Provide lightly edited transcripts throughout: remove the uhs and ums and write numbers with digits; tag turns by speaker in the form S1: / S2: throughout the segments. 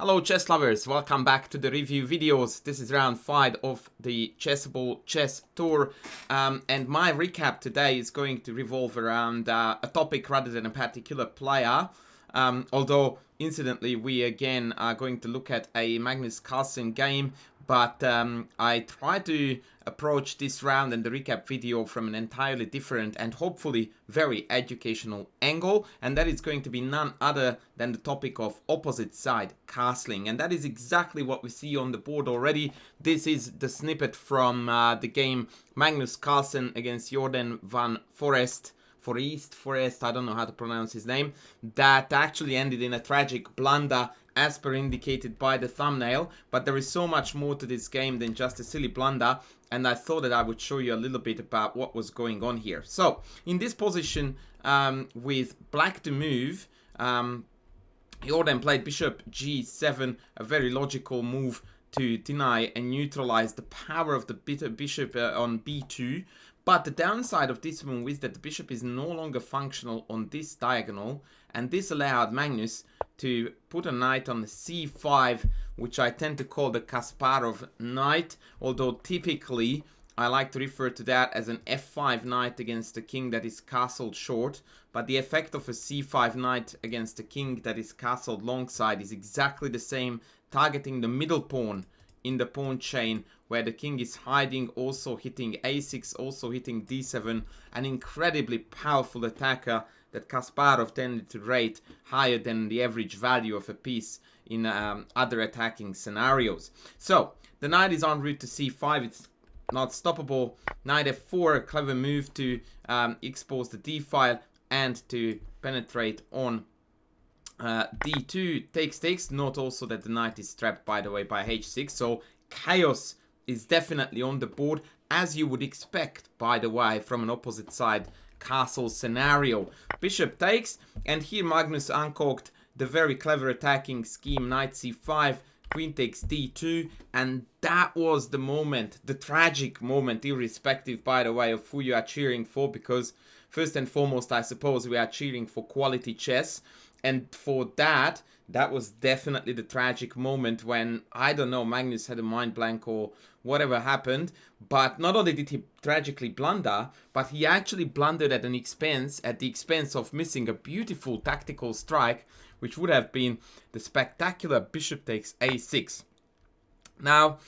S1: Hello chess lovers, welcome back to the review videos. This is round 5 of the Chessable chess tour, and my recap today is going to revolve around a topic rather than a particular player. Although incidentally we again are going to look at a Magnus Carlsen game, but I try to approach this round and the recap video from an entirely different and hopefully very educational angle, and that is going to be none other than the topic of opposite side castling, and that is exactly what we see on the board already. This is the snippet from the game Magnus Carlsen against Jordan van Forest, I don't know how to pronounce his name, that actually ended in a tragic blunder as per indicated by the thumbnail. But there is so much more to this game than just a silly blunder, and I thought that I would show you a little bit about what was going on here. So in this position, with black to move, Jordan played bishop g7, a very logical move to deny and neutralize the power of the bishop on b2. But the downside of this move is that the bishop is no longer functional on this diagonal, and this allowed Magnus to put a knight on the c5, which I tend to call the Kasparov knight, although typically I like to refer to that as an f5 knight against a king that is castled short. But the effect of a c5 knight against a king that is castled long side is exactly the same, targeting the middle pawn in the pawn chain where the king is hiding, also hitting a6, also hitting d7, an incredibly powerful attacker that Kasparov tended to rate higher than the average value of a piece in other attacking scenarios. So the knight is en route to c5, it's not stoppable. Knight f4, a clever move to expose the d file and to penetrate on d2. Takes. Note also that the knight is trapped, by the way, by h6, so chaos is definitely on the board, as you would expect, by the way, from an opposite side castle scenario. Bishop takes, and here Magnus uncoked the very clever attacking scheme, knight c5, queen takes d2, and that was the moment, the tragic moment, irrespective, by the way, of who you are cheering for, because first and foremost, I suppose we are cheering for quality chess. And for that was definitely the tragic moment when, I don't know, Magnus had a mind blank or whatever happened. But not only did he tragically blunder, but he actually blundered at the expense of missing a beautiful tactical strike, which would have been the spectacular bishop takes a6. Now,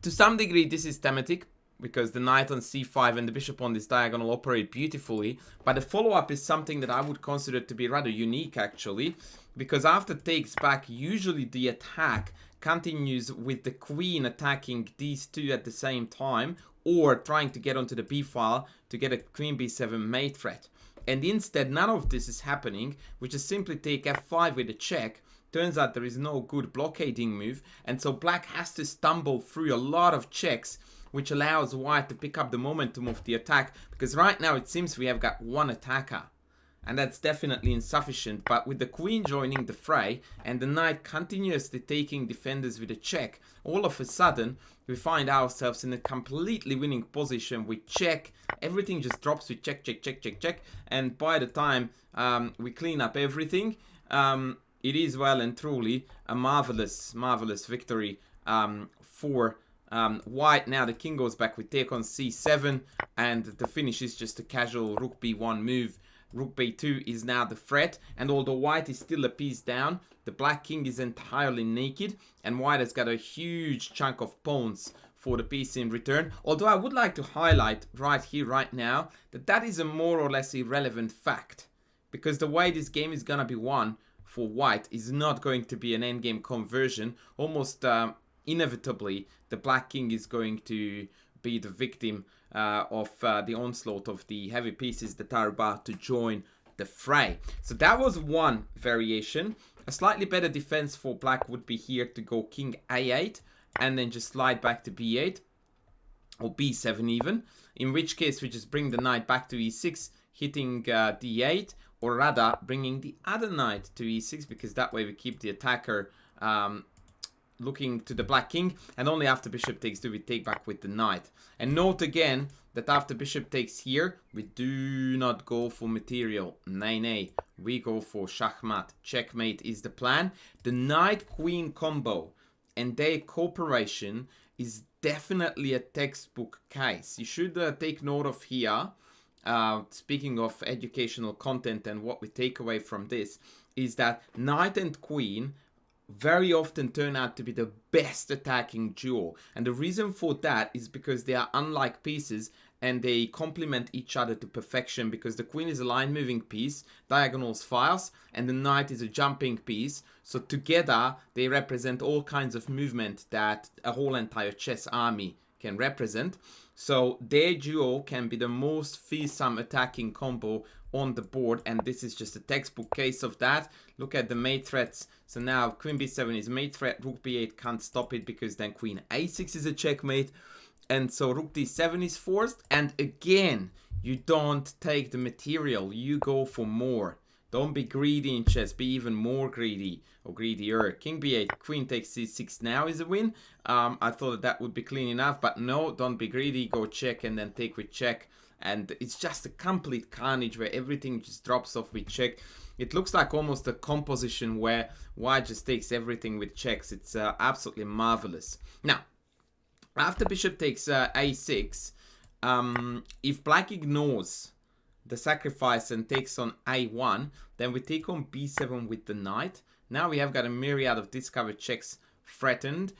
S1: to some degree, this is thematic, because the knight on c5 and the bishop on this diagonal operate beautifully. But the follow-up is something that I would consider to be rather unique, actually, because after takes back, usually the attack continues with the queen attacking these two at the same time, or trying to get onto the b file to get a queen b7 mate threat. And instead, none of this is happening. We just simply take f5 with a check. Turns out there is no good blockading move, and so black has to stumble through a lot of checks, which allows white to pick up the momentum of the attack, because right now it seems we have got one attacker, and that's definitely insufficient. But with the queen joining the fray and the knight continuously taking defenders with a check, all of a sudden we find ourselves in a completely winning position. We check, everything just drops with check, and by the time we clean up everything, it is well and truly a marvelous victory for white. Now the king goes back with take on c7, and the finish is just a casual rook b1 move. Rook b2 is now the threat, and although white is still a piece down, the black king is entirely naked, and white has got a huge chunk of pawns for the piece in return. Although I would like to highlight right here, right now, that is a more or less irrelevant fact, because the way this game is gonna be won for white is not going to be an endgame conversion. Almost inevitably, the black king is going to be the victim of the onslaught of the heavy pieces that are about to join the fray. So that was one variation. A slightly better defense for black would be here to go king a8 and then just slide back to b8 or b7 even, in which case we just bring the knight back to e6, hitting d8, or rather bringing the other knight to e6, because that way we keep the attacker looking to the black king, and only after bishop takes do we take back with the knight. And note again that after bishop takes here, we do not go for material. Nay, we go for shachmat. Checkmate is the plan. The knight-queen combo and their cooperation is definitely a textbook case. You should take note of here, speaking of educational content and what we take away from this, is that knight and queen very often turn out to be the best attacking duo. And the reason for that is because they are unlike pieces and they complement each other to perfection, because the queen is a line moving piece, diagonals files, and the knight is a jumping piece. So together they represent all kinds of movement that a whole entire chess army can represent. So their duo can be the most fearsome attacking combo on the board, and this is just a textbook case of that. Look at the mate threats. So now queen b7 is mate threat, rook b8 can't stop it because then queen a6 is a checkmate, and so rook d7 is forced. And again, you don't take the material, you go for more. Don't be greedy in chess, be even more greedy, or greedier. King b8, queen takes c6 now is a win. I thought that would be clean enough, but no, don't be greedy, go check and then take with check. And it's just a complete carnage where everything just drops off with check. It looks like almost a composition where white just takes everything with checks. It's absolutely marvelous. Now, after bishop takes a6, if black ignores the sacrifice and takes on a1, then we take on b7 with the knight. Now we have got a myriad of discovered checks threatened.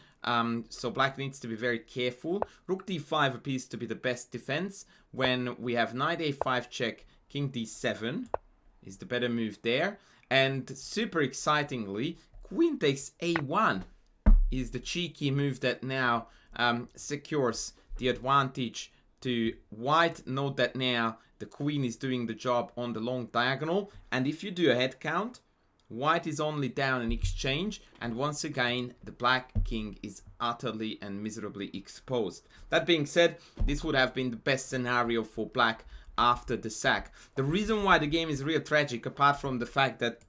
S1: So black needs to be very careful. Rook d5 appears to be the best defense when we have knight a5 check, king d7 is the better move there. And super excitingly, queen takes a1 is the cheeky move that now secures the advantage to white. Note that now the queen is doing the job on the long diagonal, and if you do a head count, white is only down in exchange, and once again the black king is utterly and miserably exposed. That being said, this would have been the best scenario for black after the sack. The reason why the game is real tragic, apart from the fact that,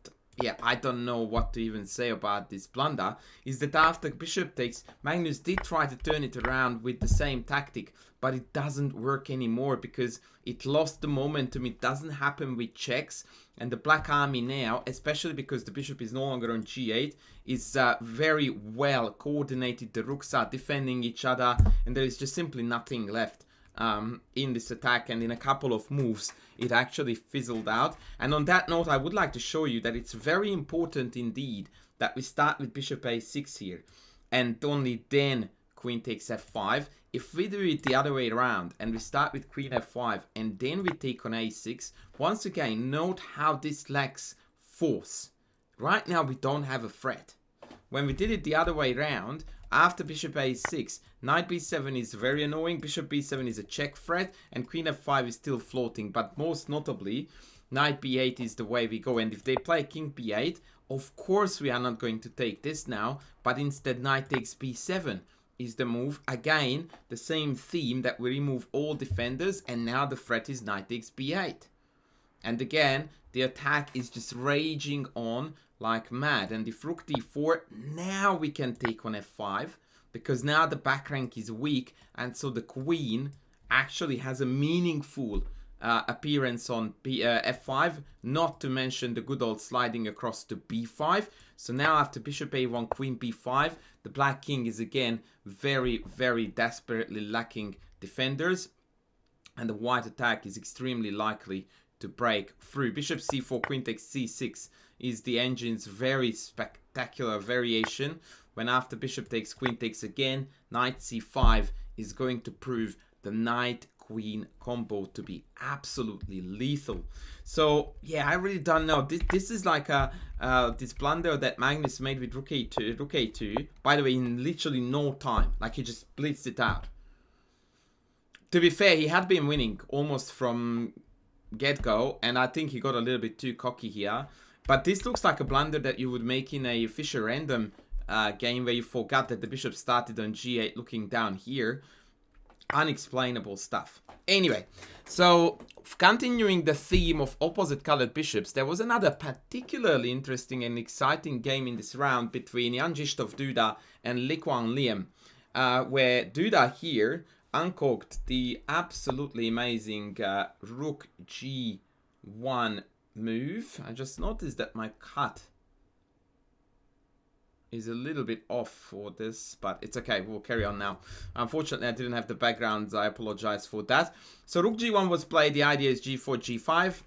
S1: yeah, I don't know what to even say about this blunder, is that after bishop takes, Magnus did try to turn it around with the same tactic, but it doesn't work anymore because it lost the momentum. It doesn't happen with checks, and the black army now, especially because the bishop is no longer on g8, is very well coordinated. The rooks are defending each other, and there is just simply nothing left in this attack, and in a couple of moves it actually fizzled out. And on that note, I would like to show you that it's very important indeed that we start with bishop a6 here, and only then queen takes f5. If we do it the other way around and we start with queen f5 and then we take on a6, once again note how this lacks force. Right now we don't have a threat. When we did it the other way around, after bishop a6, knight b7 is very annoying, bishop b7 is a check threat, and queen f5 is still floating. But most notably, knight b8 is the way we go. And if they play king b8, of course we are not going to take this now, but instead knight takes b7 is the move. Again, the same theme that we remove all defenders, and now the threat is knight takes b8. And again, the attack is just raging on like mad. And if rook d4, now we can take on f5, because now the back rank is weak, and so the queen actually has a meaningful appearance on f5, not to mention the good old sliding across to b5. So now after bishop a1, queen b5, the black king is again very, very desperately lacking defenders, and the white attack is extremely likely to break through. Bishop c4, queen takes c6 is the engine's very spectacular variation, when after bishop takes, queen takes again, knight c5 is going to prove the knight queen combo to be absolutely lethal. So yeah, I really don't know. This is like this blunder that Magnus made with rook a2, by the way, in literally no time. Like, he just blitzed it out. To be fair, he had been winning almost from get-go, and I think he got a little bit too cocky here. But this looks like a blunder that you would make in a Fischer random game, where you forgot that the bishop started on g8 looking down here. unexplainable stuff. Anyway, so continuing the theme of opposite colored bishops, there was another particularly interesting and exciting game in this round between Jan Zizhtov Duda and Quang Liem, where Duda here uncooked the absolutely amazing rook g1 move. I just noticed that my cut is a little bit off for this, but it's okay, we'll carry on now. Unfortunately, I didn't have the background, I apologize for that. So rook g1 was played, the idea is g4, g5,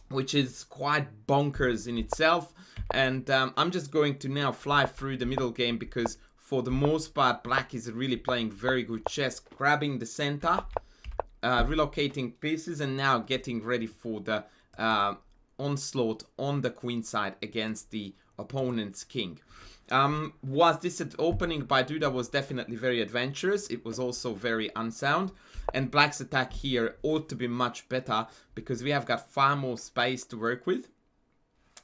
S1: which is quite bonkers in itself. And I'm just going to now fly through the middle game because for the most part, black is really playing very good chess, grabbing the center, relocating pieces, and now getting ready for the onslaught on the queen side against the opponent's king. Was this opening by Duda was definitely very adventurous. It was also very unsound. And black's attack here ought to be much better because we have got far more space to work with.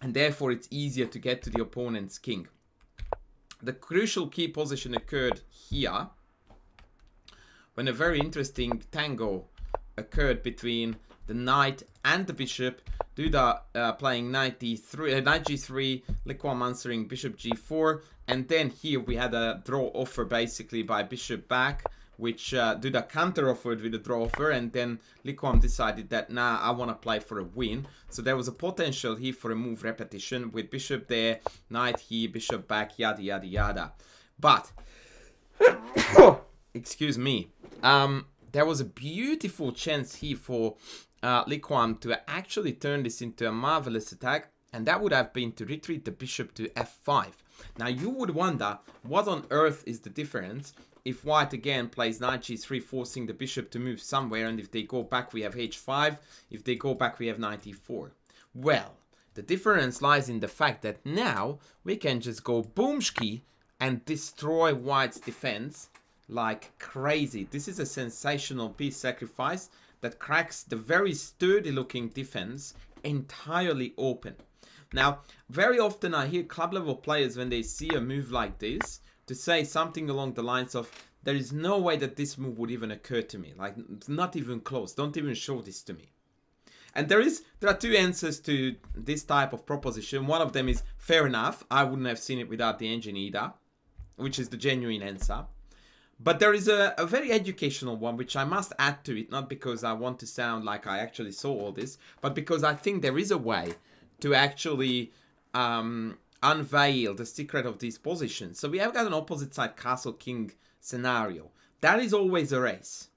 S1: And therefore it's easier to get to the opponent's king. The crucial key position occurred here when a very interesting tango occurred between the knight and the bishop. Duda playing knight d3, knight g3, Quang answering bishop g4, and then here we had a draw offer basically by bishop back, which Duda counter offered with a draw offer, and then Quang decided that nah, I want to play for a win. So there was a potential here for a move repetition with bishop there, knight here, bishop back, yada yada yada. But excuse me, there was a beautiful chance here for Quang to actually turn this into a marvelous attack, and that would have been to retreat the bishop to f5. Now you would wonder, what on earth is the difference if white again plays knight g3, forcing the bishop to move somewhere, and if they go back we have h5, if they go back we have knight e4. Well, the difference lies in the fact that now we can just go boomski and destroy white's defense like crazy. This is a sensational piece sacrifice that cracks the very sturdy looking defense entirely open. Now, very often I hear club level players when they see a move like this to say something along the lines of, there is no way that this move would even occur to me. Like, it's not even close. Don't even show this to me. And there are two answers to this type of proposition. One of them is, fair enough, I wouldn't have seen it without the engine either, which is the genuine answer. But there is a very educational one, which I must add to it, not because I want to sound like I actually saw all this, but because I think there is a way to actually unveil the secret of these positions. So we have got an opposite side castle-king scenario. That is always a race.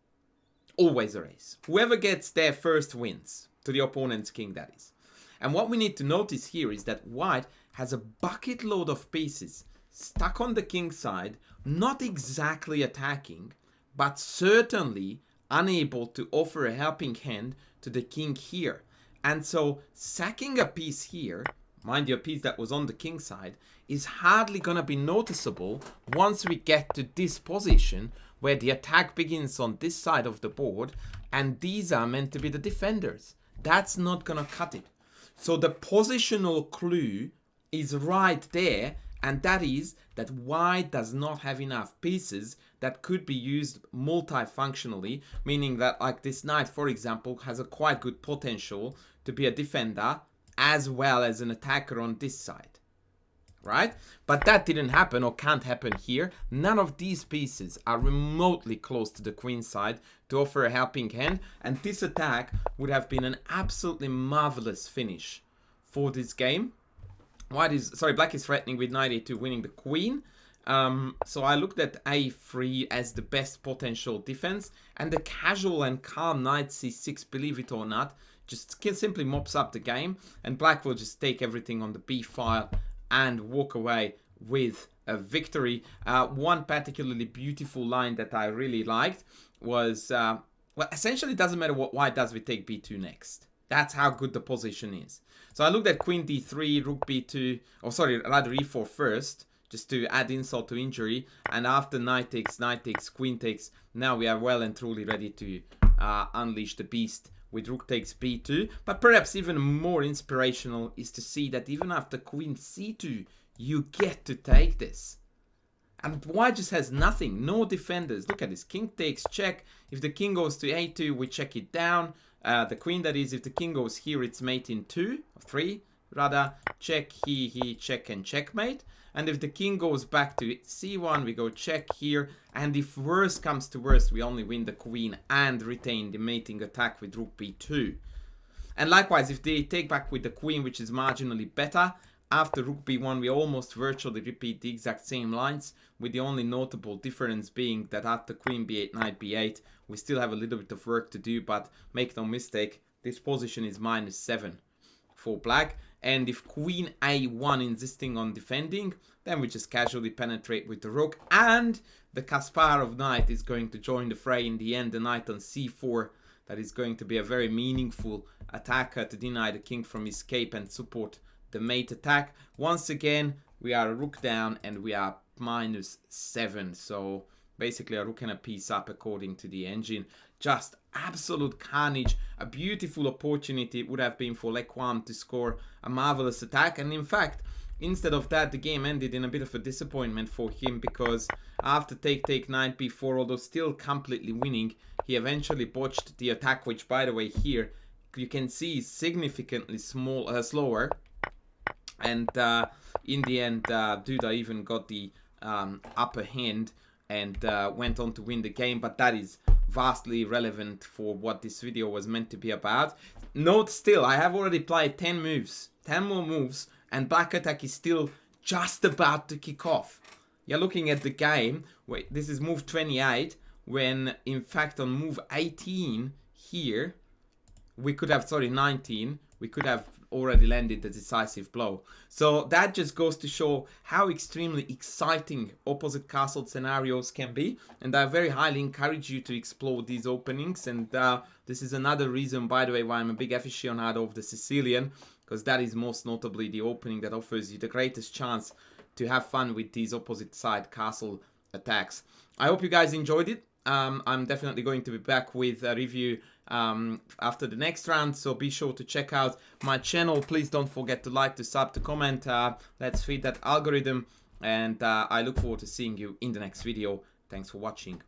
S1: Always a race. Whoever gets there first wins, to the opponent's king, that is. And what we need to notice here is that white has a bucket load of pieces stuck on the king side, not exactly attacking, but certainly unable to offer a helping hand to the king here. And so sacking a piece here, mind you, a piece that was on the king side, is hardly gonna be noticeable once we get to this position where the attack begins on this side of the board and these are meant to be the defenders. That's not gonna cut it. So the positional clue is right there, and that is that white does not have enough pieces that could be used multifunctionally, meaning that like this knight, for example, has a quite good potential to be a defender as well as an attacker on this side, right? But that didn't happen or can't happen here. None of these pieces are remotely close to the queen side to offer a helping hand, and this attack would have been an absolutely marvelous finish for this game. Black is threatening with knight a2 winning the queen. So I looked at a3 as the best potential defense, and the casual and calm knight c6, believe it or not, just simply mops up the game, and black will just take everything on the b file and walk away with a victory. One particularly beautiful line that I really liked was, well, essentially it doesn't matter what white does, we take b2 next. That's how good the position is. So I looked at queen d3, rook b2, or sorry, rather e4 first, just to add insult to injury. And after knight takes, queen takes, now we are well and truly ready to unleash the beast with rook takes b2. But perhaps even more inspirational is to see that even after queen c2, you get to take this. And white just has nothing, no defenders. Look at this, king takes check. If the king goes to a2, we check it down. The queen, that is, if the king goes here, it's mate in 2, or 3, rather. Check, he, check, and checkmate. And if the king goes back to c1, we go check here. And if worse comes to worst, we only win the queen and retain the mating attack with rook b2. And likewise, if they take back with the queen, which is marginally better, after rook b1, we almost virtually repeat the exact same lines, with the only notable difference being that after queen b8, knight b8, we still have a little bit of work to do, but make no mistake, this position is -7 for black. And if queen a1 insisting on defending, then we just casually penetrate with the rook, and the Kasparov knight is going to join the fray in the end, the knight on c4. That is going to be a very meaningful attacker to deny the king from escape and support the mate attack. Once again, we are a rook down and we are -7. So basically a rook and a piece up according to the engine. Just absolute carnage. A beautiful opportunity it would have been for Quang to score a marvelous attack. And in fact, instead of that, the game ended in a bit of a disappointment for him, because after take knight b4, although still completely winning, he eventually botched the attack, which, by the way, here you can see is significantly slower. And in the end, Duda even got the upper hand and went on to win the game. But that is vastly irrelevant for what this video was meant to be about. Note still, I have already played 10 moves, 10 more moves, and black attack is still just about to kick off. You're looking at the game. Wait, this is move 28, when in fact on move 18 here, we could have, sorry, 19, we could have already landed the decisive blow. So that just goes to show how extremely exciting opposite castle scenarios can be, and I very highly encourage you to explore these openings. And this is another reason, by the way, why I'm a big aficionado of the Sicilian, because that is most notably the opening that offers you the greatest chance to have fun with these opposite side castle attacks. I hope you guys enjoyed it. I'm definitely going to be back with a review after the next round, so be sure to check out my channel. Please don't forget to like, to sub, to comment. Let's feed that algorithm, and I look forward to seeing you in the next video. Thanks for watching.